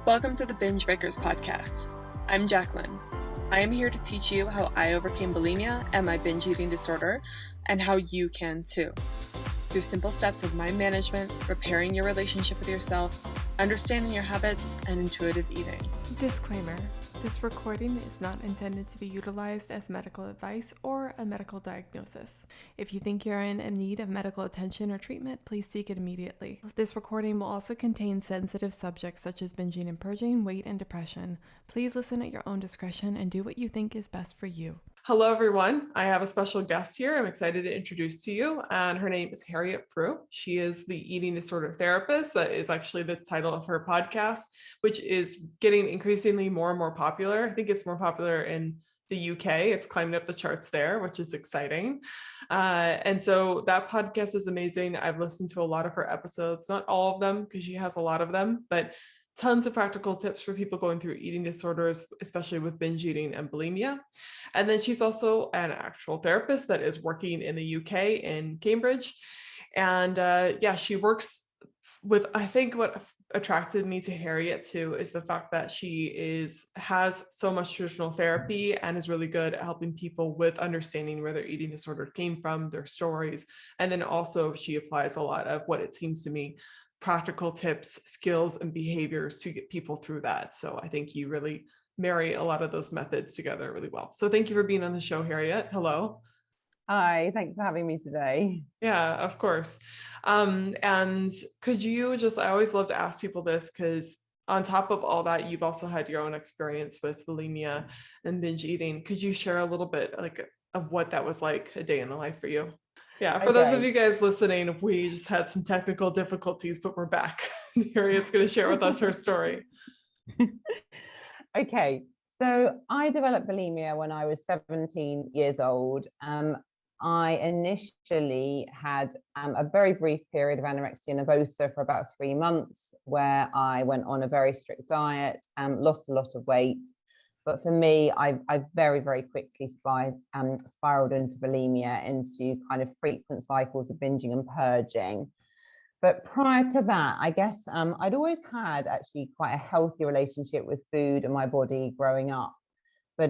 Welcome to the Binge Breakers podcast. I'm Jacqueline. I am here to teach you how I overcame bulimia and my binge eating disorder, and how you can too. Through simple steps of mind management, repairing your relationship with yourself, understanding your habits, and intuitive eating. Disclaimer: this recording is not intended to be utilized as medical advice or a medical diagnosis. If you think you're in need of medical attention or treatment, please seek it immediately. This recording will also contain sensitive subjects such as binging and purging, weight, and depression. Please listen at your own discretion and do what you think is best for you. Hello, everyone. I have a special guest here I'm excited to introduce to you, and her name is Harriet Frew. She is the eating disorder therapist. That is actually the title of her podcast, which is getting increasingly more and more popular. I think it's more popular in the UK. It's climbing up the charts there, which is exciting. And so that podcast is amazing. I've listened to a lot of her episodes, not all of them because she has a lot of them, but tons of practical tips for people going through eating disorders, especially with binge eating and bulimia. And then she's also an actual therapist that is working in the UK in Cambridge. And she works with, I think what attracted me to Harriet too is the fact that she has so much traditional therapy and is really good at helping people with understanding where their eating disorder came from, their stories. And then also she applies a lot of what it seems to me practical tips, skills, and behaviors to get people through that. So I think you really marry a lot of those methods together really well. So thank you for being on the show, Harriet. Hello. Hi, thanks for having me today. Yeah, of course. And could you I always love to ask people this because on top of all that, you've also had your own experience with bulimia and binge eating. Could you share a little bit of what that was like a day in the life for you? Yeah, for those of you guys listening, we just had some technical difficulties, but we're back. Harriet's going to share with us her story. Okay, so I developed bulimia when I was 17 years old. I initially had a very brief period of anorexia nervosa for about 3 months, where I went on a very strict diet, lost a lot of weight. But for me, I very, very quickly spiraled into bulimia, into kind of frequent cycles of binging and purging. But prior to that, I guess I'd always had actually quite a healthy relationship with food and my body growing up. But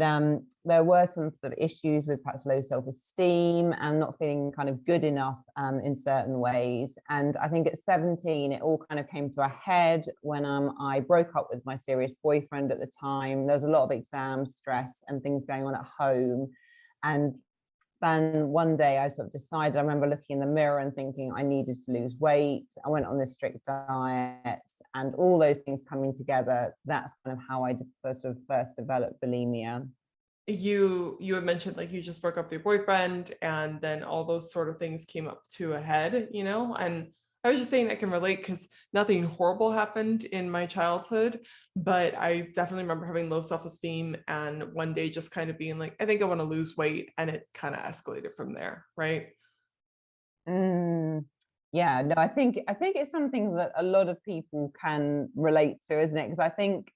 there were some sort of issues with perhaps low self-esteem and not feeling kind of good enough in certain ways. And I think at 17, it all kind of came to a head when I broke up with my serious boyfriend at the time. There was a lot of exam stress and things going on at home. And then one day I sort of decided, I remember looking in the mirror and thinking I needed to lose weight. I went on this strict diet, and all those things coming together, that's kind of how I first developed bulimia. You had mentioned you just broke up with your boyfriend, and then all those sort of things came up to a head, and I was just saying I can relate because nothing horrible happened in my childhood, but I definitely remember having low self-esteem and one day just kind of being like, I think I want to lose weight, and it kind of escalated from there, right? Yeah, no, I think it's something that a lot of people can relate to, isn't it? Because I think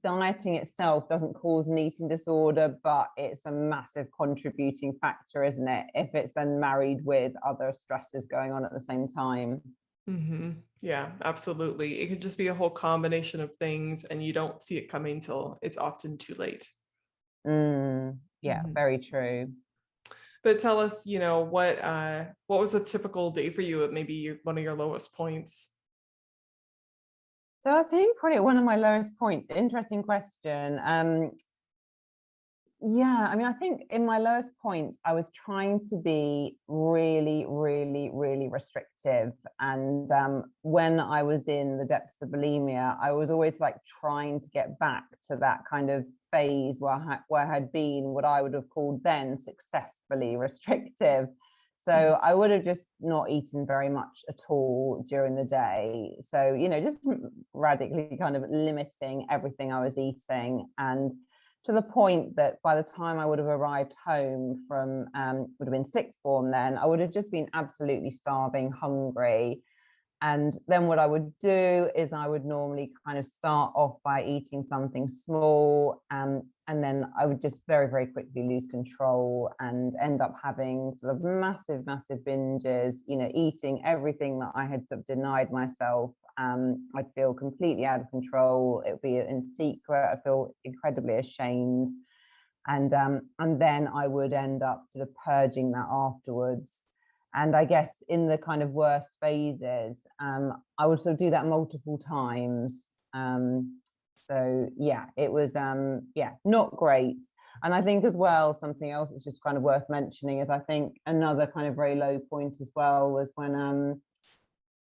dieting itself doesn't cause an eating disorder, but it's a massive contributing factor, isn't it, if it's then married with other stresses going on at the same time. Mm-hmm. Yeah, absolutely. It could just be a whole combination of things, and you don't see it coming till it's often too late. Yeah, very true. But tell us, what was a typical day for you at maybe one of your lowest points? So I think probably one of my lowest points, interesting question. Yeah, I mean, I think in my lowest points, I was trying to be really, really, really restrictive. And when I was in the depths of bulimia, I was always trying to get back to that kind of phase where I had been what I would have called then successfully restrictive. So I would have just not eaten very much at all during the day. So, just radically kind of limiting everything I was eating. And to the point that by the time I would have arrived home from, would have been sixth form then, I would have just been absolutely starving, hungry. And then what I would do is I would normally kind of start off by eating something small, and then I would just very, very quickly lose control and end up having sort of massive, massive binges, eating everything that I had sort of denied myself I'd feel completely out of control. It would be in secret. I'd feel incredibly ashamed. And then I would end up sort of purging that afterwards. And I guess in the kind of worst phases, I would sort of do that multiple times. So yeah, it was not great. And I think as well, something else that's just kind of worth mentioning is I think another kind of very low point as well was when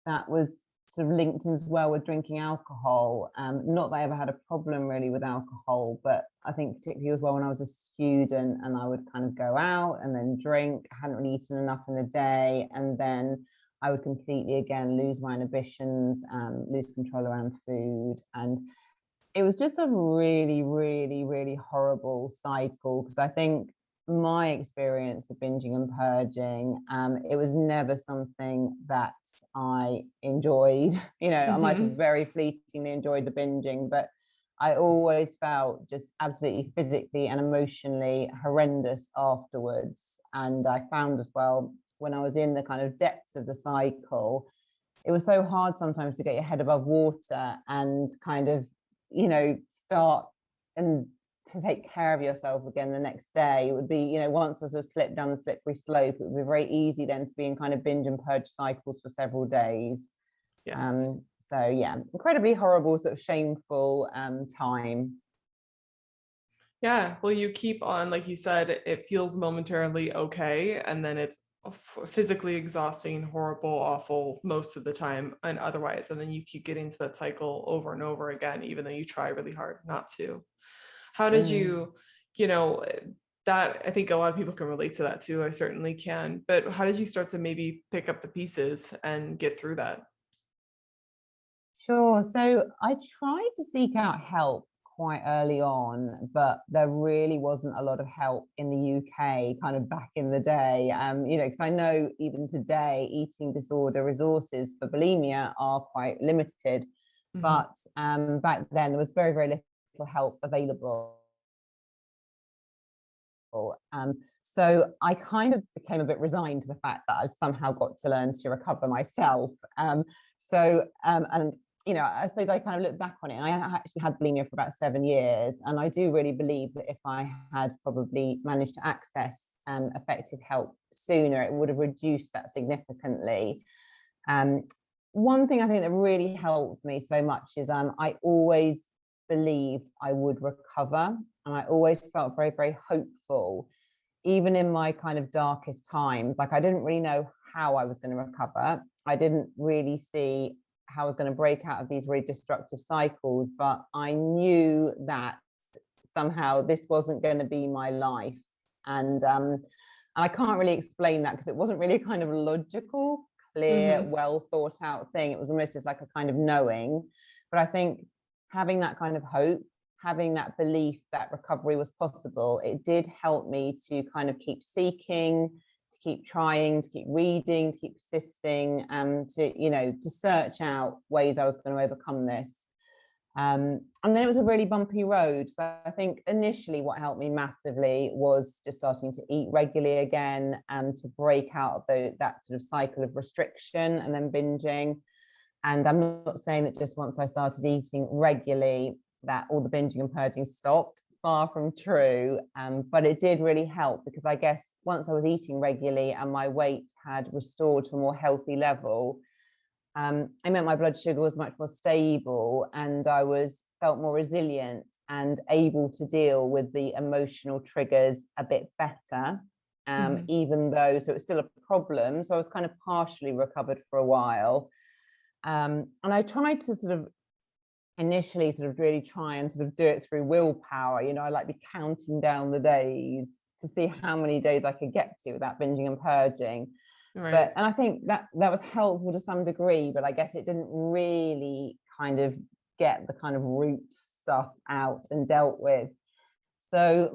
that was sort of linked in as well with drinking alcohol. Not that I ever had a problem really with alcohol, but I think particularly as well when I was a student and I would kind of go out and then drink, I hadn't really eaten enough in the day, and then I would completely again lose my inhibitions, lose control around food. And it was just a really, really, really horrible cycle, because I think my experience of binging and purging, it was never something that I enjoyed. I might have very fleetingly enjoyed the binging, but I always felt just absolutely physically and emotionally horrendous afterwards. And I found as well, when I was in the kind of depths of the cycle, it was so hard sometimes to get your head above water and kind of start and to take care of yourself again the next day. It would be, once I sort of slipped down the slippery slope, it would be very easy then to be in kind of binge and purge cycles for several days. Yes. So yeah, incredibly horrible, sort of shameful time. Yeah, well, you keep on, like you said, it feels momentarily okay, and then it's physically exhausting, horrible, awful most of the time, and otherwise, and then you keep getting to that cycle over and over again, even though you try really hard not to. How did you, that I think a lot of people can relate to that too. I certainly can. But how did you start to maybe pick up the pieces and get through that? Sure. So I tried to seek out help quite early on, but there really wasn't a lot of help in the UK kind of back in the day. Because I know even today, eating disorder resources for bulimia are quite limited. But back then there was very, very little help available. So I kind of became a bit resigned to the fact that I've somehow got to learn to recover myself. And I suppose I kind of look back on it, and I actually had bulimia for about 7 years. And I do really believe that if I had probably managed to access effective help sooner, it would have reduced that significantly. One thing I think that really helped me so much is I always believed I would recover, and I always felt very, very hopeful, even in my kind of darkest times. Like, I didn't really know how I was going to recover. I didn't really see how I was going to break out of these really destructive cycles, but I knew that somehow this wasn't going to be my life. And I can't really explain that, because it wasn't really a kind of logical, clear, well thought out thing. It was almost just like a kind of knowing. But I think having that kind of hope, having that belief that recovery was possible, it did help me to kind of keep seeking, to keep trying, to keep reading, to keep persisting, to search out ways I was going to overcome this. And then it was a really bumpy road. So I think initially what helped me massively was just starting to eat regularly again, and to break out of that sort of cycle of restriction and then binging. And I'm not saying that just once I started eating regularly that all the binging and purging stopped. Far from true. But it did really help, because I guess once I was eating regularly and my weight had restored to a more healthy level, it meant my blood sugar was much more stable, and I felt more resilient and able to deal with the emotional triggers a bit better. Even though, so it's still a problem. So I was kind of partially recovered for a while. And I tried to sort of initially sort of really try and sort of do it through willpower. I like be counting down the days to see how many days I could get to without binging and purging. Right. And I think that was helpful to some degree, but I guess it didn't really kind of get the kind of root stuff out and dealt with. So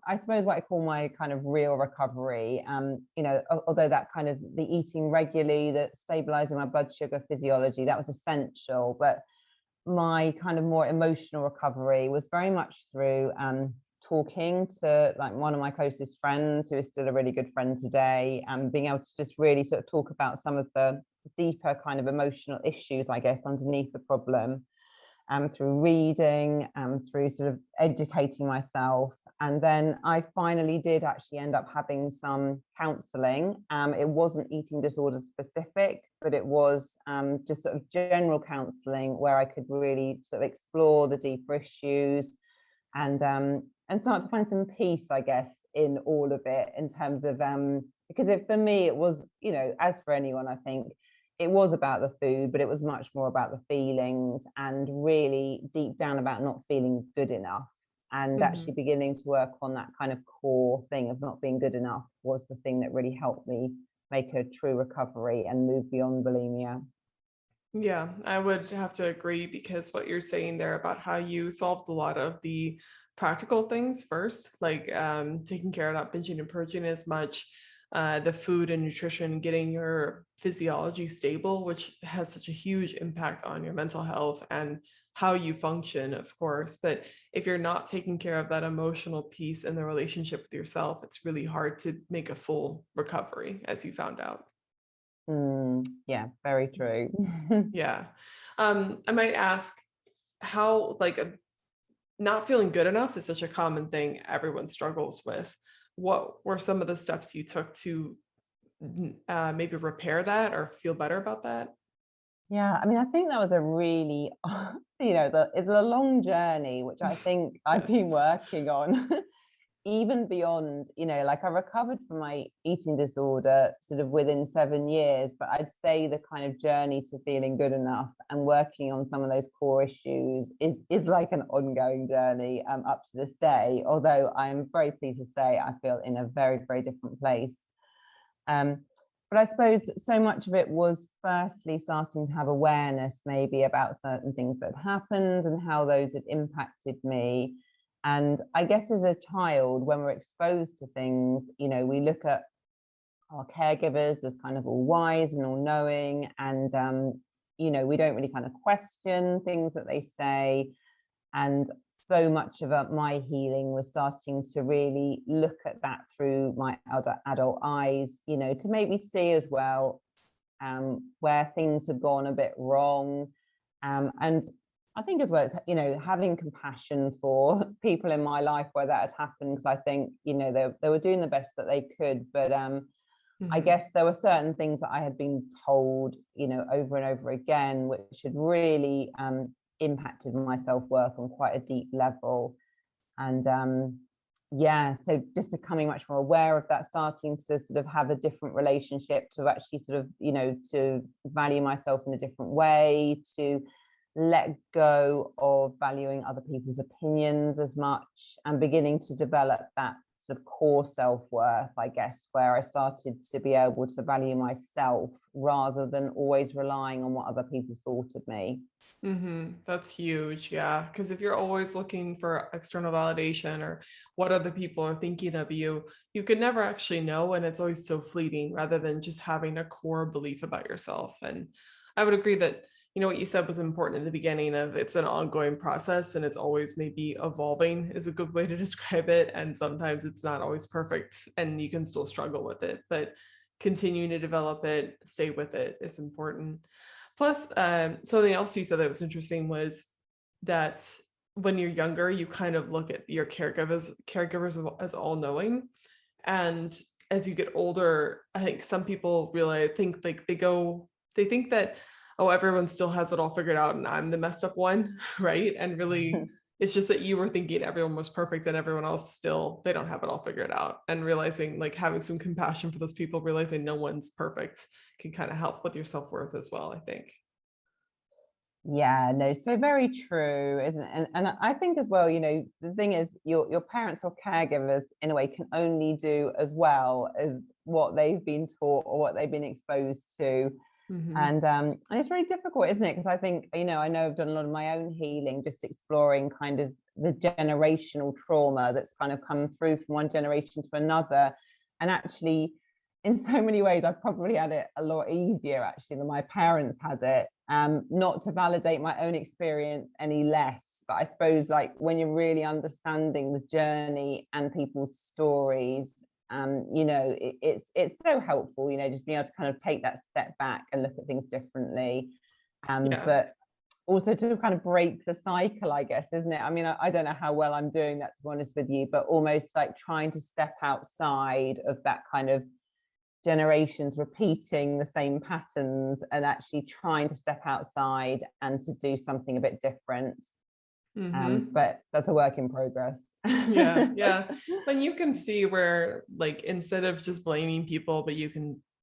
I suppose what I call my kind of real recovery, although that kind of the eating regularly, the stabilizing my blood sugar physiology, that was essential. But my kind of more emotional recovery was very much through talking to like one of my closest friends, who is still a really good friend today, and being able to just really sort of talk about some of the deeper kind of emotional issues, I guess, underneath the problem, through reading, through sort of educating myself. And then I finally did actually end up having some counselling. It wasn't eating disorder specific, but it was just sort of general counselling where I could really sort of explore the deeper issues and start to find some peace, I guess, in all of it, in terms of because for me it was, you know, as for anyone, I think it was about the food, but it was much more about the feelings and really deep down about not feeling good enough, and actually beginning to work on that kind of core thing of not being good enough was the thing that really helped me make a true recovery and move beyond bulimia. Yeah, I would have to agree, because what you're saying there about how you solved a lot of the practical things first, like taking care of not binging and purging as much, the food and nutrition, getting your physiology stable, which has such a huge impact on your mental health and how you function, of course. But if you're not taking care of that emotional piece and the relationship with yourself, it's really hard to make a full recovery, as you found out. Yeah, very true. Yeah. I might ask how, like, not feeling good enough is such a common thing everyone struggles with. What were some of the steps you took to maybe repair that or feel better about that? Yeah, I mean, I think that was a really, it's a long journey, which I think I've Yes. been working on. Even beyond, like I recovered from my eating disorder sort of within 7 years, but I'd say the kind of journey to feeling good enough and working on some of those core issues is like an ongoing journey up to this day. Although I'm very pleased to say I feel in a very, very different place. But I suppose so much of it was firstly starting to have awareness maybe about certain things that happened and how those had impacted me. And I guess as a child, when we're exposed to things, we look at our caregivers as kind of all wise and all knowing. And, we don't really kind of question things that they say. And so much of my healing was starting to really look at that through my adult eyes, to maybe see as well where things had gone a bit wrong. And I think as well, it's, having compassion for people in my life where that had happened, because I think, they were doing the best that they could. But I guess there were certain things that I had been told, over and over again, which had really impacted my self-worth on quite a deep level. And so just becoming much more aware of that, starting to sort of have a different relationship to actually sort of, to value myself in a different way, to let go of valuing other people's opinions as much, and beginning to develop that sort of core self-worth, I guess, where I started to be able to value myself rather than always relying on what other people thought of me. That's huge. Yeah. Because if you're always looking for external validation or what other people are thinking of you, you could never actually know. And it's always so fleeting, rather than just having a core belief about yourself. And I would agree that, what you said was important in the beginning of, it's an ongoing process and it's always maybe evolving is a good way to describe it. And sometimes it's not always perfect and you can still struggle with it, but continuing to develop it, stay with it is important. Plus, something else you said that was interesting was that when you're younger, you kind of look at your caregivers as all knowing. And as you get older, I think some people really think like they think that, oh, everyone still has it all figured out and I'm the messed up one, right? And really, it's just that you were thinking everyone was perfect and everyone else still, they don't have it all figured out. And realizing, like, having some compassion for those people, realizing no one's perfect, can kind of help with your self-worth as well, I think. Yeah, no, so very true, isn't it? And I think as well, the thing is your parents or caregivers in a way can only do as well as what they've been taught or what they've been exposed to. And it's really difficult, isn't it? Because I think, I know I've done a lot of my own healing, just exploring kind of the generational trauma that's kind of come through from one generation to another. And actually, in so many ways, I've probably had it a lot easier actually than my parents had it. Not to validate my own experience any less, but I suppose like when you're really understanding the journey and people's stories, It's so helpful, just being able to kind of take that step back and look at things differently. But also to kind of break the cycle, I guess, isn't it? I mean, I don't know how well I'm doing that, to be honest with you, but almost like trying to step outside of that kind of generations repeating the same patterns and actually trying to step outside and to do something a bit different. But that's a work in progress. Yeah. But you can see where, like, instead of just blaming people, but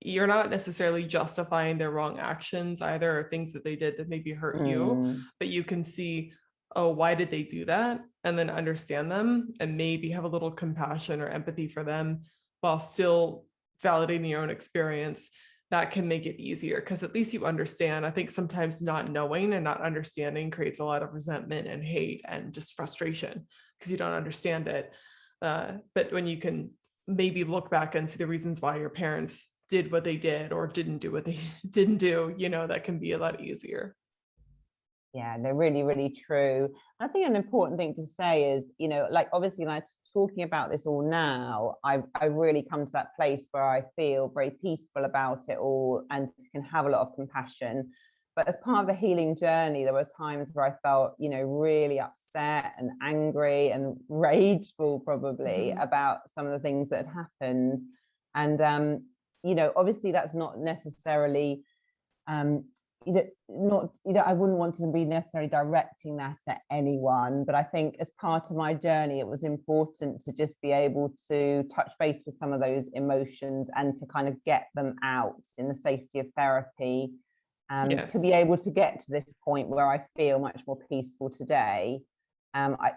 you're not necessarily justifying their wrong actions either, or things that they did that maybe hurt you, but you can see, oh, why did they do that? And then understand them and maybe have a little compassion or empathy for them while still validating your own experience. That can make it easier because at least you understand. I think sometimes not knowing and not understanding creates a lot of resentment and hate and just frustration because you don't understand it. But when you can maybe look back and see the reasons why your parents did what they did or didn't do what they didn't do, that can be a lot easier. Yeah, they're really, really true. I think an important thing to say is, like obviously, like talking about this all now, I really come to that place where I feel very peaceful about it all and can have a lot of compassion. But as part of the healing journey, there was times where I felt, really upset and angry and rageful probably about some of the things that had happened. And, obviously that's not necessarily, I wouldn't want to be necessarily directing that at anyone, but I think as part of my journey, it was important to just be able to touch base with some of those emotions and to kind of get them out in the safety of therapy, to be able to get to this point where I feel much more peaceful today. And I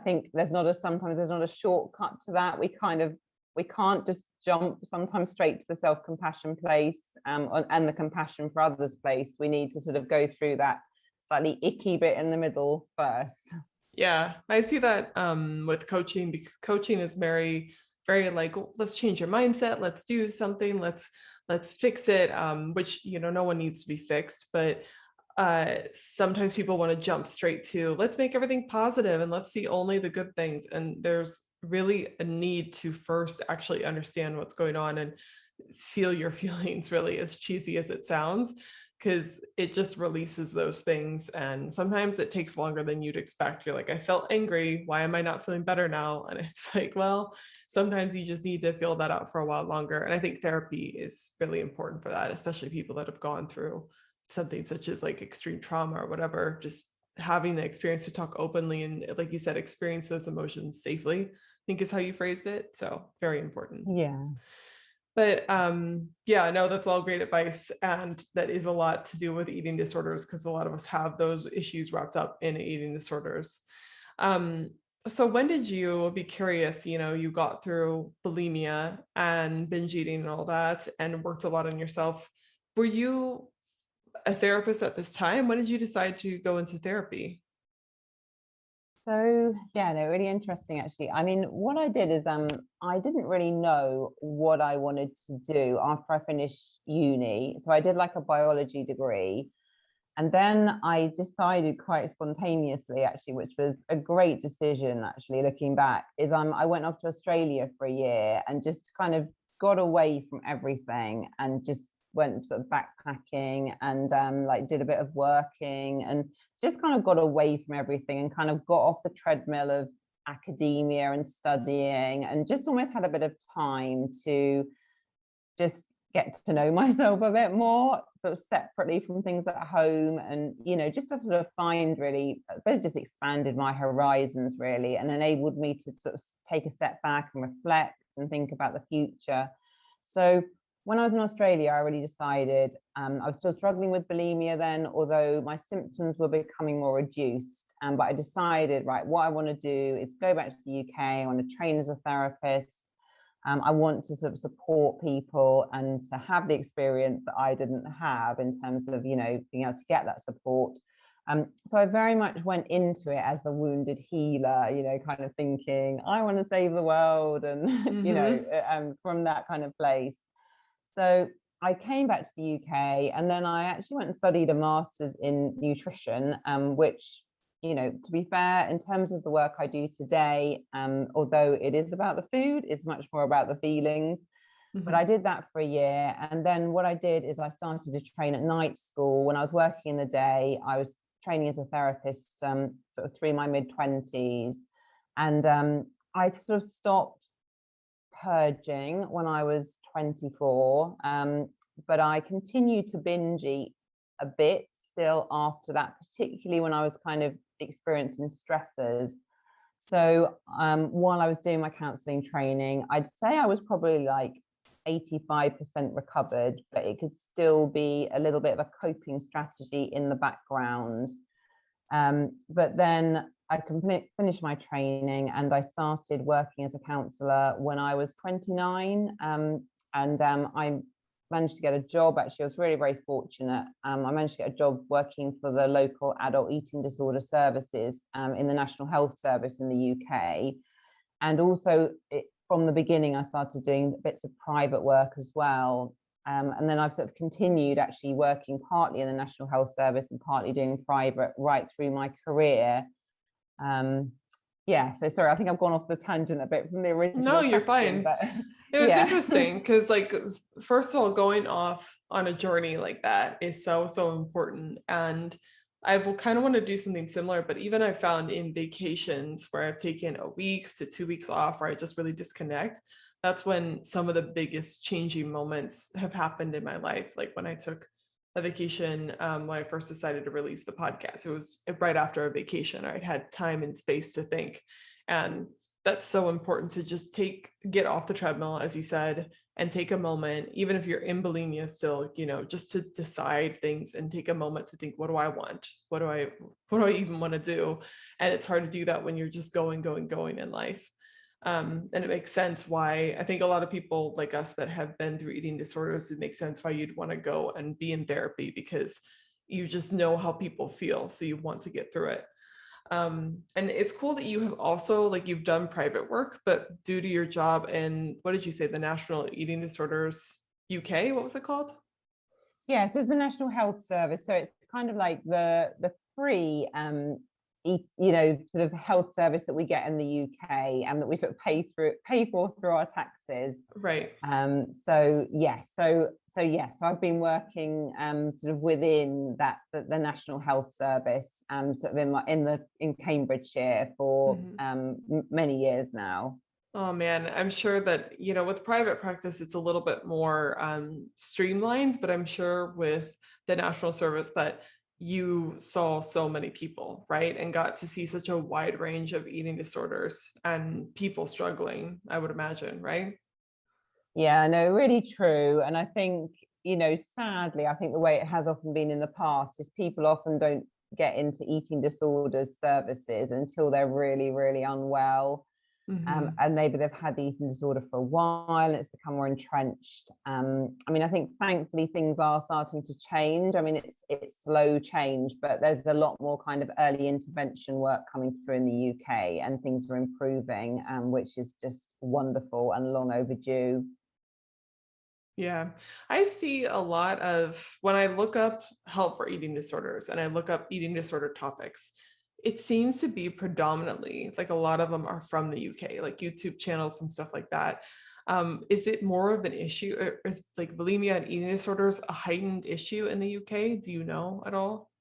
think sometimes there's not a shortcut to that. We can't just jump sometimes straight to the self-compassion place, and the compassion for others place. We need to sort of go through that slightly icky bit in the middle first. Yeah, I see that with coaching, because coaching is very, very like, let's change your mindset, let's do something, let's fix it, which, no one needs to be fixed, but sometimes people want to jump straight to let's make everything positive and let's see only the good things. And there's really a need to first actually understand what's going on and feel your feelings, really, as cheesy as it sounds, because it just releases those things. And sometimes it takes longer than you'd expect. You're like, I felt angry, why am I not feeling better now? And it's like, well, sometimes you just need to feel that out for a while longer. And I think therapy is really important for that, especially people that have gone through something such as like extreme trauma or whatever. Just having the experience to talk openly and, like you said, experience those emotions safely, I think is how you phrased it. So very important. Yeah. But no, that's all great advice. And that is a lot to do with eating disorders, because a lot of us have those issues wrapped up in eating disorders. So when did you, be curious, you got through bulimia and binge eating and all that and worked a lot on yourself. Were you a therapist at this time? When did you decide to go into therapy? So yeah, no, really interesting actually. I mean, what I did is I didn't really know what I wanted to do after I finished uni. So I did like a biology degree. And then I decided quite spontaneously, actually, which was a great decision, actually, looking back, is I went off to Australia for a year and just kind of got away from everything and just went sort of backpacking and like did a bit of working and just kind of got away from everything and kind of got off the treadmill of academia and studying and just almost had a bit of time to just get to know myself a bit more, sort of separately from things at home, and just to sort of find, really, I suppose, just expanded my horizons really and enabled me to sort of take a step back and reflect and think about the future. So when I was in Australia, I really decided, I was still struggling with bulimia then, although my symptoms were becoming more reduced. But I decided, right, what I want to do is go back to the UK. I want to train as a therapist. I want to sort of support people and to have the experience that I didn't have in terms of, being able to get that support. So I very much went into it as the wounded healer, kind of thinking, I want to save the world and, from that kind of place. So I came back to the UK and then I actually went and studied a master's in nutrition, which to be fair, in terms of the work I do today, although it is about the food, it's much more about the feelings. But I did that for a year. And then what I did is I started to train at night school. When I was working in the day, I was training as a therapist sort of through my mid-20s. And I sort of stopped purging when I was 24. But I continued to binge eat a bit still after that, particularly when I was kind of experiencing stressors. So while I was doing my counselling training, I'd say I was probably like 85% recovered, but it could still be a little bit of a coping strategy in the background. But then I finished my training and I started working as a counsellor when I was 29. I managed to get a job. Actually, I was really, very fortunate. I managed to get a job working for the local adult eating disorder services in the National Health Service in the UK. And also from the beginning, I started doing bits of private work as well. And then I've sort of continued actually working partly in the National Health Service and partly doing private right through my career. So sorry, I think I've gone off the tangent a bit from the original No, you're question, fine. but it was interesting because, like, first of all, going off on a journey like that is so important. And I will kind of want to do something similar, but even I found in vacations where I've taken a week to 2 weeks off, where I just really disconnect, that's when some of the biggest changing moments have happened in my life. Like when I took a vacation, when I first decided to release the podcast, it was right after a vacation. I'd had time and space to think. And that's so important to just get off the treadmill, as you said, and take a moment, even if you're in bulimia still, just to decide things and take a moment to think, what do I want? What do I even want to do? And it's hard to do that when you're just going in life. And it makes sense why I think a lot of people like us that have been through eating disorders, it makes sense why you'd want to go and be in therapy, because you just know how people feel. So you want to get through it. And it's cool that you have also, like, you've done private work, but due to your job in, what did you say, the National Eating Disorders UK, what was it called? Yeah, so it's the National Health Service. So it's kind of like the free sort of health service that we get in the UK and that we sort of pay for through our taxes. Right. So I've been working sort of within the National Health Service sort of in Cambridgeshire for many years now. Oh man, I'm sure that, with private practice, it's a little bit more streamlined, but I'm sure with the national service that you saw so many people, right? And got to see such a wide range of eating disorders and people struggling, I would imagine, right? Yeah, no, really true. And I think, sadly, I think the way it has often been in the past is people often don't get into eating disorders services until they're really, really unwell. And maybe they've had the eating disorder for a while and it's become more entrenched. I think thankfully things are starting to change. I mean, it's slow change, but there's a lot more kind of early intervention work coming through in the UK, and things are improving, which is just wonderful and long overdue. Yeah, I see a lot of, when I look up help for eating disorders and I look up eating disorder topics, it seems to be predominantly, like, a lot of them are from the UK, like YouTube channels and stuff like that. Is it more of an issue, or is, like, bulimia and eating disorders a heightened issue in the UK? Do you know at all?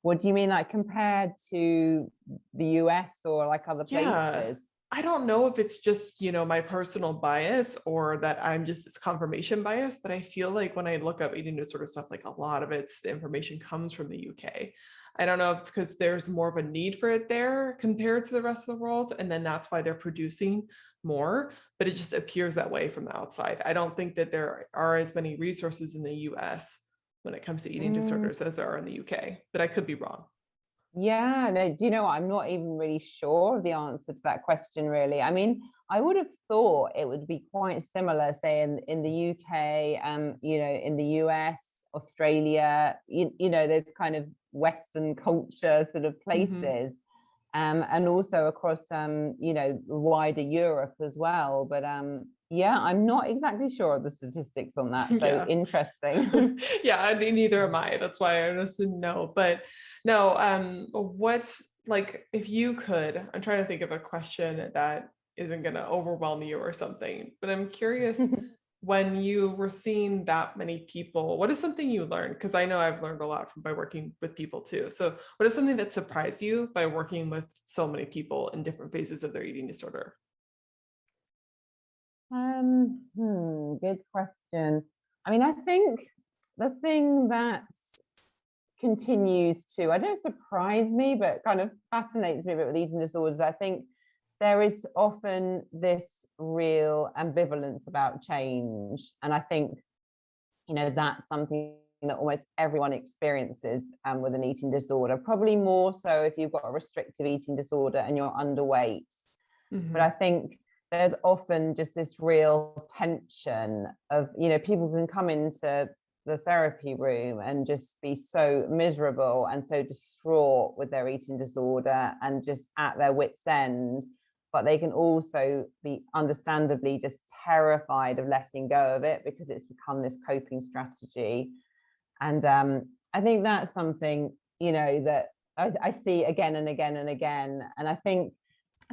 What do you mean, like compared to the US or like other Yeah. places? I don't know if it's just, my personal bias, or that it's confirmation bias, but I feel like when I look up eating disorder stuff, like, a lot of the information comes from the UK. I don't know if it's because there's more of a need for it there compared to the rest of the world, and then that's why they're producing more, but it just appears that way from the outside. I don't think that there are as many resources in the US when it comes to eating disorders as there are in the UK, but I could be wrong. Yeah, no, do you know what? I'm not even really sure of the answer to that question, really. I mean, I would have thought it would be quite similar, say, in the UK, in the US, Australia, those kind of Western culture sort of places. and also across wider Europe as well. But yeah, I'm not exactly sure of the statistics on that. So Yeah. interesting. Yeah, I mean, neither am I. That's why I just didn't know. But no, what, like, if you could, I'm trying to think of a question that isn't going to overwhelm you or something, but I'm curious, when you were seeing that many people, what is something you learned? Because I know I've learned a lot by working with people too. So what is something that surprised you by working with so many people in different phases of their eating disorder? Good question. I mean, I think the thing that continues to, I don't surprise me, but kind of fascinates me a bit with eating disorders, I think there is often this real ambivalence about change. And I think, that's something that almost everyone experiences with an eating disorder, probably more so if you've got a restrictive eating disorder and you're underweight. But I think there's often just this real tension of, people can come into the therapy room and just be so miserable and so distraught with their eating disorder and just at their wits' end. But they can also be understandably just terrified of letting go of it because it's become this coping strategy. And I think that's something, that I see again and again and again. And I think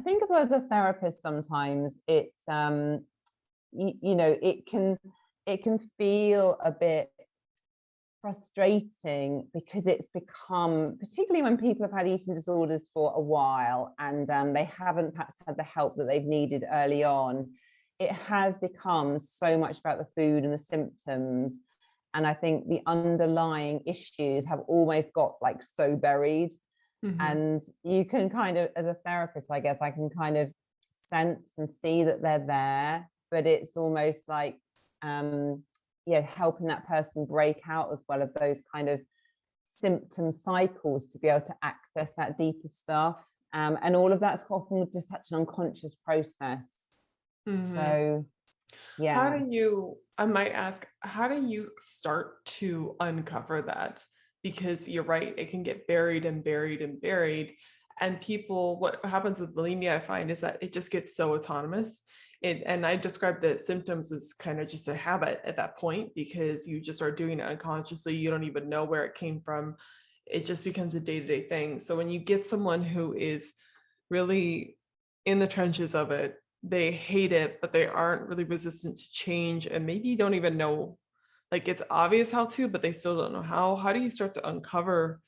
as well as a therapist, sometimes it's it can feel a bit frustrating because it's become, particularly when people have had eating disorders for a while and they haven't perhaps had the help that they've needed early on, it has become so much about the food and the symptoms. And I think the underlying issues have almost got like so buried. And you can kind of, as a therapist, I guess I can kind of sense and see that they're there, but it's almost like helping that person break out as well of those kind of symptom cycles to be able to access that deeper stuff. And all of that's often just such an unconscious process. So yeah. I might ask, how do you start to uncover that? Because you're right, it can get buried and buried and buried. And people, what happens with bulimia, I find, is that it just gets so autonomous. And I describe the symptoms as kind of just a habit at that point, because you just start doing it unconsciously. You don't even know where it came from. It just becomes a day-to-day thing. So when you get someone who is really in the trenches of it, they hate it, but they aren't really resistant to change, and maybe don't even know, like, it's obvious how to, but they still don't know how do you start to uncover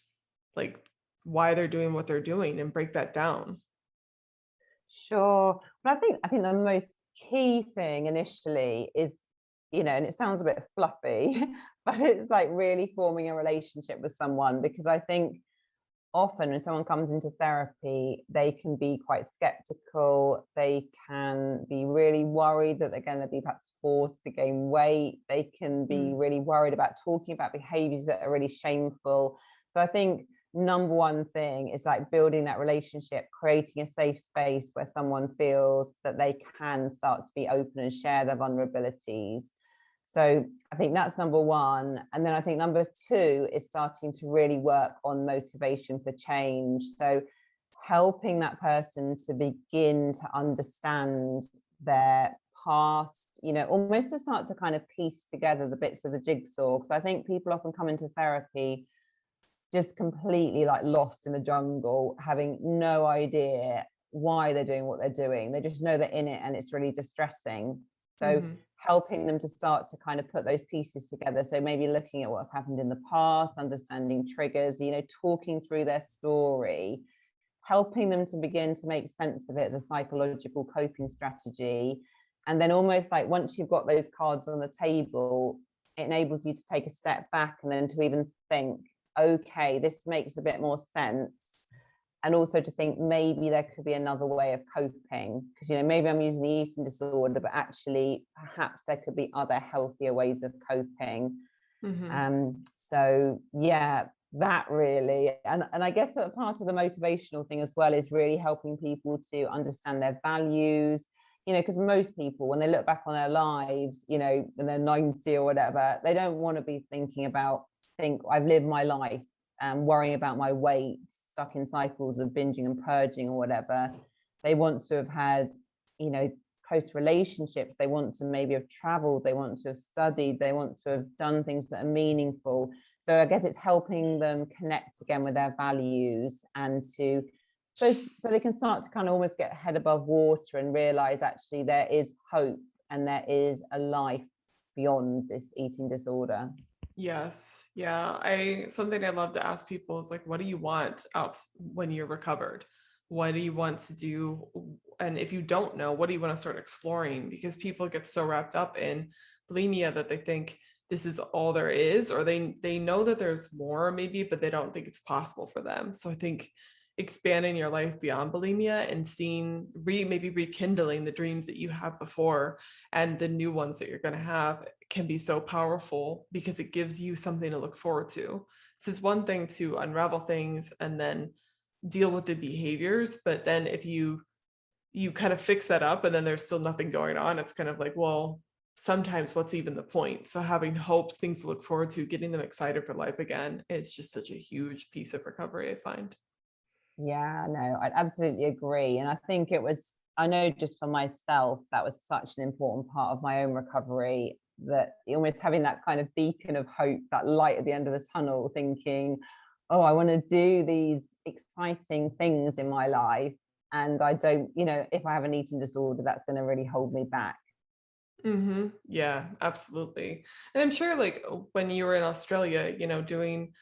like why they're doing what they're doing and break that down? Sure. But I think the most key thing initially is, and it sounds a bit fluffy, but it's like really forming a relationship with someone, because I think often when someone comes into therapy, they can be quite skeptical. They can be really worried that they're going to be perhaps forced to gain weight. They can be really worried about talking about behaviors that are really shameful. So I think number one thing is like building that relationship, creating a safe space where someone feels that they can start to be open and share their vulnerabilities. So I think that's number one. And then I think number two is starting to really work on motivation for change. So helping that person to begin to understand their past, almost to start to kind of piece together the bits of the jigsaw. Because I think people often come into therapy just completely like lost in the jungle, having no idea why they're doing what they're doing. They just know they're in it and it's really distressing. So helping them to start to kind of put those pieces together. So maybe looking at what's happened in the past, understanding triggers, talking through their story, helping them to begin to make sense of it as a psychological coping strategy. And then almost like once you've got those cards on the table, it enables you to take a step back and then to even think, okay, this makes a bit more sense. And also to think maybe there could be another way of coping, because maybe I'm using the eating disorder, but actually perhaps there could be other healthier ways of coping. So yeah, that really, and I guess that part of the motivational thing as well is really helping people to understand their values, because most people, when they look back on their lives, when they're 90 or whatever, they don't want to be thinking about, I've lived my life worrying about my weight, stuck in cycles of binging and purging or whatever. They want to have had, close relationships. They want to maybe have traveled. They want to have studied. They want to have done things that are meaningful. So I guess it's helping them connect again with their values, and so they can start to kind of almost get head above water and realize actually there is hope and there is a life beyond this eating disorder. Yes. Yeah. Something I love to ask people is like, what do you want out when you're recovered? What do you want to do? And if you don't know, what do you want to start exploring? Because people get so wrapped up in bulimia that they think this is all there is, or they know that there's more maybe, but they don't think it's possible for them. So I think expanding your life beyond bulimia and seeing maybe rekindling the dreams that you had before and the new ones that you're going to have can be so powerful, because it gives you something to look forward to. So it's one thing to unravel things and then deal with the behaviors, but then if you kind of fix that up and then there's still nothing going on, it's kind of like, well, sometimes what's even the point? So having hopes, things to look forward to, getting them excited for life again, it's just such a huge piece of recovery, I find. Yeah, no, I absolutely agree. And I know just for myself, that was such an important part of my own recovery, that almost having that kind of beacon of hope, that light at the end of the tunnel, thinking, oh, I want to do these exciting things in my life. And I don't, if I have an eating disorder, that's going to really hold me back. Mm-hmm. Yeah, absolutely. And I'm sure like when you were in Australia, doing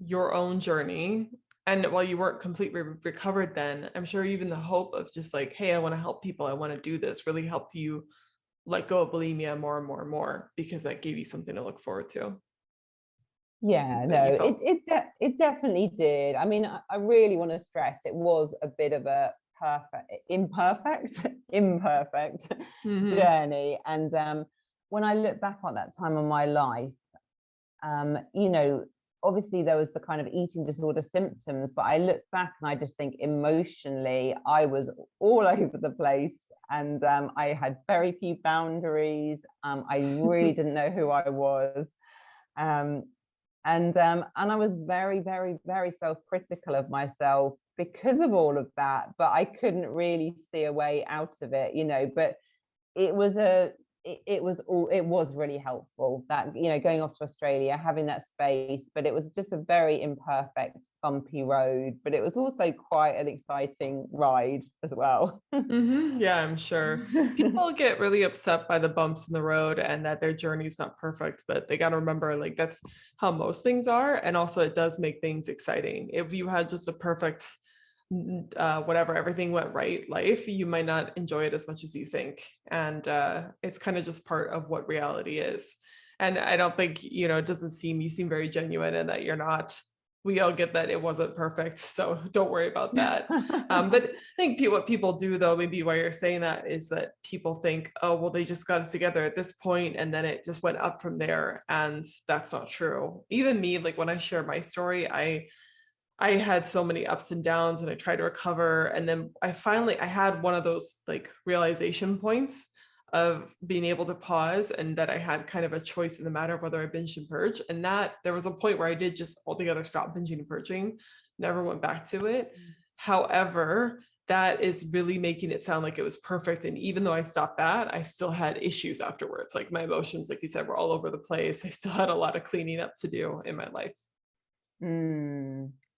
your own journey, and while you weren't completely recovered then, I'm sure even the hope of just like, hey, I want to help people, I want to do this, really helped you let go of bulimia more and more and more, because that gave you something to look forward to. Yeah, That you no, felt. it definitely did. I mean, I really want to stress it was a bit of a imperfect Mm-hmm. journey. And when I look back on that time of my life, obviously there was the kind of eating disorder symptoms, but I look back and I just think emotionally I was all over the place, and I had very few boundaries. I really didn't know who I was. Um, and I was very, very, very self-critical of myself because of all of that, but I couldn't really see a way out of it, but it was it was really helpful that, going off to Australia, having that space, but it was just a very imperfect, bumpy road, but it was also quite an exciting ride as well. Mm-hmm. Yeah, I'm sure. People get really upset by the bumps in the road and that their journey is not perfect, but they got to remember like that's how most things are. And also it does make things exciting. If you had just a perfect, whatever, everything went right life, you might not enjoy it as much as you think. And it's kind of just part of what reality is. And I don't think, it doesn't seem, you seem very genuine and that you're not. We all get that it wasn't perfect, so don't worry about that. But I think what people do, though, maybe why you're saying that, is that people think, oh, well, they just got it together at this point and then it just went up from there. And that's not true. Even me, like when I share my story, I had so many ups and downs and I tried to recover. And then I had one of those like realization points of being able to pause, and that I had kind of a choice in the matter of whether I binge and purge. And that there was a point where I did just altogether stop binging and purging, never went back to it. However, that is really making it sound like it was perfect. And even though I stopped that, I still had issues afterwards. Like my emotions, like you said, were all over the place. I still had a lot of cleaning up to do in my life.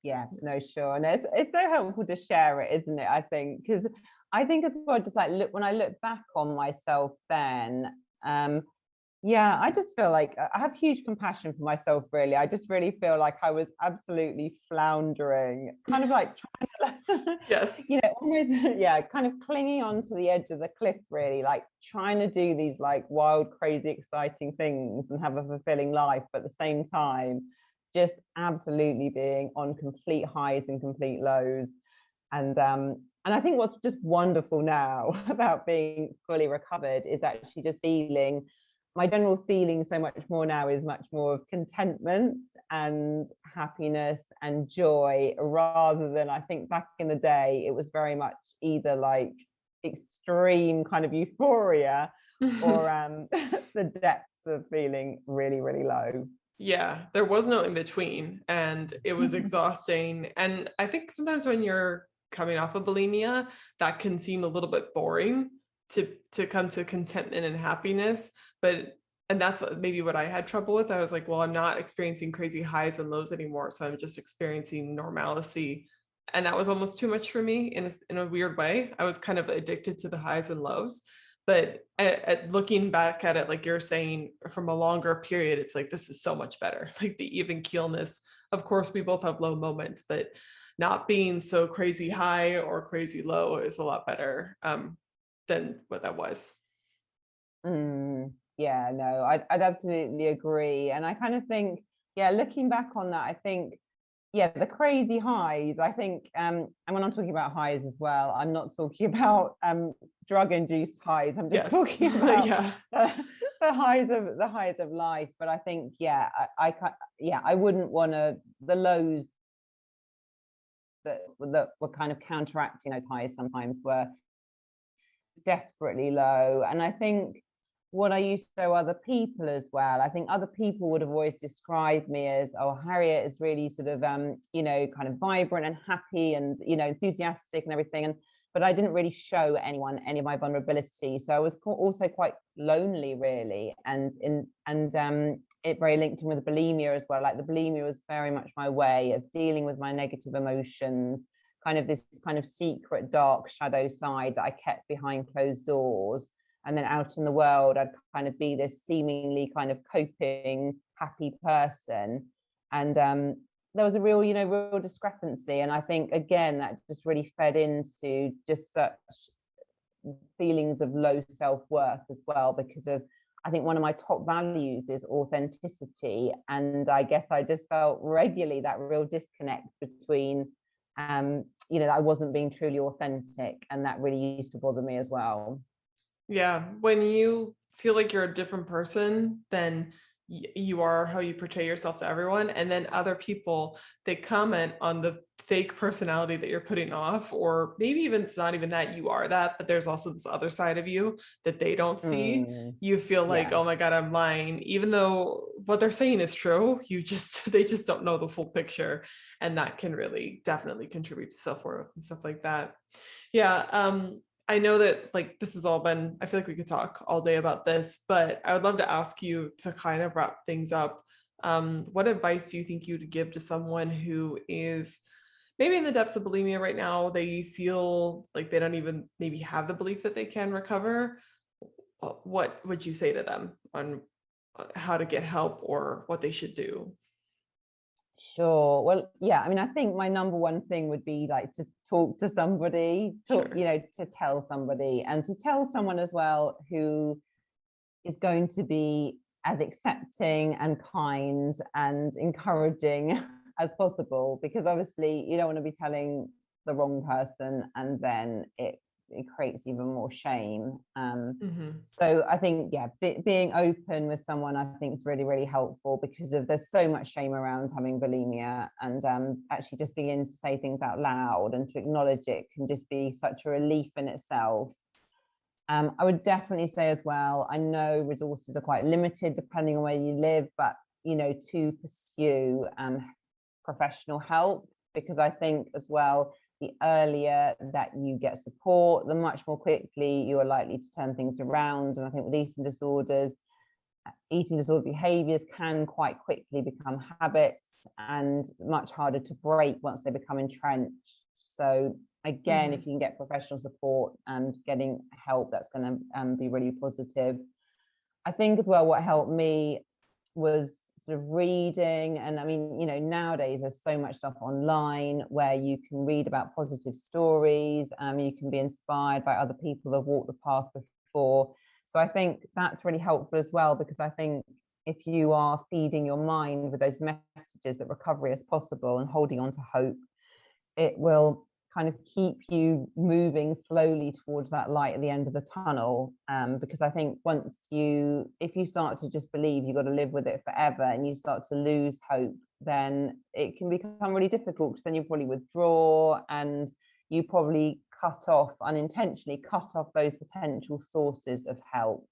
Yeah, no, sure. And it's so helpful to share it, isn't it? I think, because I think as well, just like when I look back on myself then, yeah, I just feel like I have huge compassion for myself, really. I just really feel like I was absolutely floundering, kind of like trying to, Yes. almost, yeah, kind of clinging onto the edge of the cliff, really, like trying to do these like wild, crazy, exciting things and have a fulfilling life, but at the same time, just absolutely being on complete highs and complete lows. And I think what's just wonderful now about being fully recovered is actually just feeling, my general feeling so much more now is much more of contentment and happiness and joy, rather than, I think back in the day, it was very much either like extreme kind of euphoria or the depths of feeling really, really low. Yeah, there was no in between, and it was exhausting. And I think sometimes when you're coming off of bulimia, that can seem a little bit boring to come to contentment and happiness. But and that's maybe what I had trouble with. I was like, well, I'm not experiencing crazy highs and lows anymore, so I'm just experiencing normalcy. And that was almost too much for me in a weird way. I was kind of addicted to the highs and lows. But at looking back at it, like you're saying, from a longer period, it's like, this is so much better. Like the even keelness. Of course, we both have low moments, but not being so crazy high or crazy low is a lot better than what that was. Yeah, no, I'd absolutely agree. And I kind of think, yeah, looking back on that, I think, yeah, the crazy highs, I think, and when I'm talking about highs as well, I'm not talking about drug-induced highs. I'm just Yes. talking about Yeah. the highs of life. But I think, yeah, I wouldn't want to, the lows that were kind of counteracting those highs sometimes were desperately low. And I think what I used to show other people as well, I think other people would have always described me as, oh, Harriet is really sort of, kind of vibrant and happy and, enthusiastic and everything. But I didn't really show anyone any of my vulnerability. So I was also quite lonely, really. And it very linked in with bulimia as well. Like the bulimia was very much my way of dealing with my negative emotions, kind of this kind of secret dark shadow side that I kept behind closed doors. And then out in the world, I'd kind of be this seemingly kind of coping, happy person. And there was a real discrepancy. And I think, again, that just really fed into just such feelings of low self-worth as well, because of, I think one of my top values is authenticity. And I guess I just felt regularly that real disconnect between, that I wasn't being truly authentic. And that really used to bother me as well. Yeah. When you feel like you're a different person, then you are how you portray yourself to everyone. And then other people, they comment on the fake personality that you're putting off, or maybe even it's not even that you are that, but there's also this other side of you that they don't see. You feel like, Yeah. oh my God, I'm lying, even though what they're saying is true. They just don't know the full picture. And that can really definitely contribute to self-worth and stuff like that. Yeah. I know that like this has all been, I feel like we could talk all day about this, but I would love to ask you to kind of wrap things up. What advice do you think you'd give to someone who is maybe in the depths of bulimia right now? They feel like they don't even maybe have the belief that they can recover. What would you say to them on how to get help or what they should do? Sure. Well, yeah, I mean, I think my number one thing would be like to talk to somebody, Sure. to tell somebody, and to tell someone as well who is going to be as accepting and kind and encouraging as possible, because obviously you don't want to be telling the wrong person and then it creates even more shame. So I think, yeah, being open with someone, I think, is really, really helpful, because of there's so much shame around having bulimia, and actually just being to say things out loud and to acknowledge it can just be such a relief in itself. I would definitely say as well, I know resources are quite limited depending on where you live, but to pursue professional help, because I think as well, the earlier that you get support, the much more quickly you are likely to turn things around. And I think with eating disorder behaviors can quite quickly become habits and much harder to break once they become entrenched. So again, if you can get professional support and getting help, that's going to be really positive. I think as well, what helped me was sort of reading. And I mean, nowadays there's so much stuff online where you can read about positive stories. You can be inspired by other people that have walked the path before. So I think that's really helpful as well, because I think if you are feeding your mind with those messages that recovery is possible and holding on to hope, it will kind of keep you moving slowly towards that light at the end of the tunnel. Because I think if you start to just believe you've got to live with it forever and you start to lose hope, then it can become really difficult, because then you probably withdraw and you probably unintentionally cut off those potential sources of help.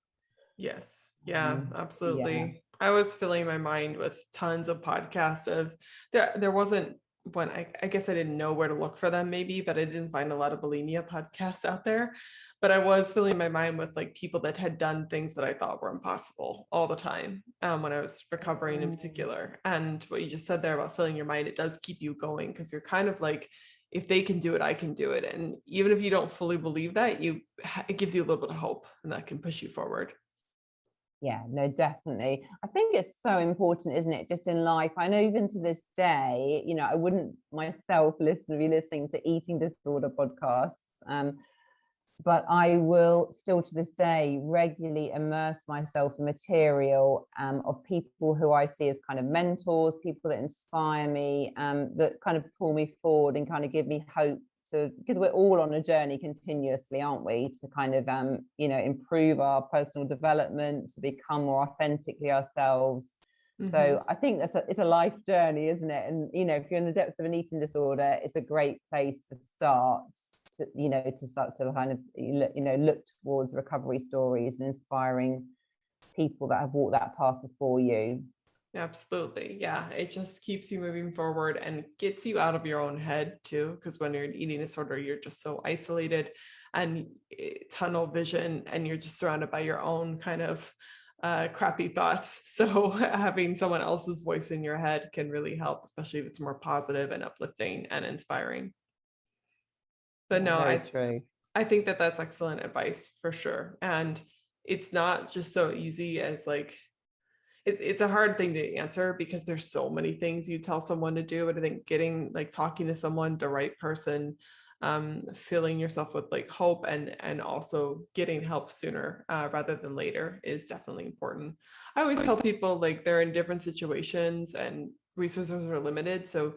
Yes. Yeah, Yeah. absolutely. I was filling my mind with tons of podcasts of there wasn't one, I guess I didn't know where to look for them maybe, but I didn't find a lot of bulimia podcasts out there. But I was filling my mind with like people that had done things that I thought were impossible all the time, when I was recovering in Mm. particular. And what you just said there about filling your mind, it does keep you going because you're kind of like, if they can do it, I can do it. And even if you don't fully believe that, it gives you a little bit of hope and that can push you forward. Yeah, no, definitely. I think it's so important, isn't it? Just in life. I know even to this day, I wouldn't myself be listening to eating disorder podcasts. But I will still to this day regularly immerse myself in material of people who I see as kind of mentors, people that inspire me, that kind of pull me forward and kind of give me hope because we're all on a journey continuously, aren't we, to kind of improve our personal development, to become more authentically ourselves. So I think it's a life journey, isn't it? And if you're in the depths of an eating disorder, it's a great place to start. To start to kind of look towards recovery stories and inspiring people that have walked that path before you. Absolutely. Yeah. It just keeps you moving forward and gets you out of your own head too. Because when you're in eating disorder, you're just so isolated and tunnel vision, and you're just surrounded by your own kind of crappy thoughts. So having someone else's voice in your head can really help, especially if it's more positive and uplifting and inspiring. But Yeah, no, very true. I think that that's excellent advice for sure. And it's not just so easy as like, it's a hard thing to answer because there's so many things you tell someone to do. But I think talking to someone, the right person, filling yourself with like hope and also getting help sooner rather than later is definitely important. I always tell people like they're in different situations and resources are limited. So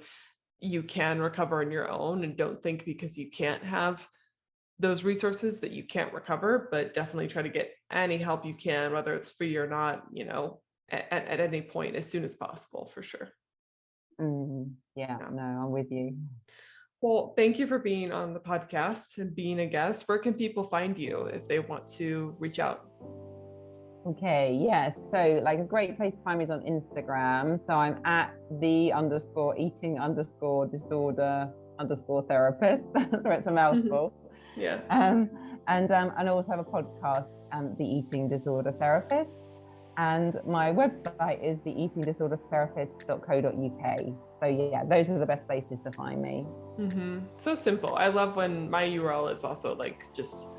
you can recover on your own, and don't think because you can't have those resources that you can't recover, but definitely try to get any help you can, whether it's free or not, at any point as soon as possible, for sure. Yeah, Yeah. no, I'm with you. Well, thank you for being on the podcast and being a guest. Where can people find you if they want to reach out? Okay, yes. So like a great place to find me is on Instagram. So I'm at the_eating_disorder_therapist. That's where it's a mouthful. Yeah. And I also have a podcast, The Eating Disorder Therapist. And my website is theeatingdisordertherapist.co.uk. So yeah, those are the best places to find me. So simple. I love when my URL is also like just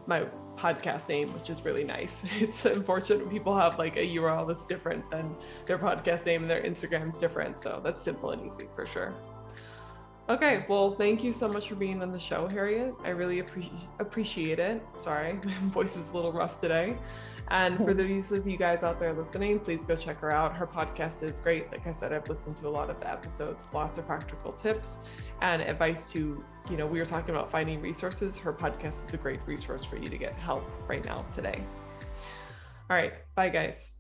my podcast name, which is really nice. It's unfortunate when people have like a URL that's different than their podcast name and their Instagram's different. So that's simple and easy for sure. Okay, well, thank you so much for being on the show, Harriet. I really appreciate it. Sorry, my voice is a little rough today. And for those of you guys out there listening, please go check her out. Her podcast is great. Like I said, I've listened to a lot of the episodes, lots of practical tips and advice to, we were talking about finding resources. Her podcast is a great resource for you to get help right now today. All right, bye guys.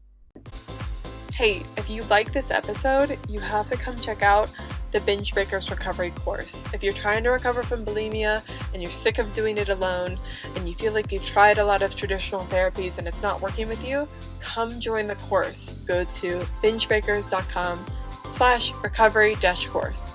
Hey, if you like this episode, you have to come check out the Binge Breakers Recovery course. If you're trying to recover from bulimia and you're sick of doing it alone and you feel like you've tried a lot of traditional therapies and it's not working with you, come join the course. Go to bingebreakers.com/recovery-course.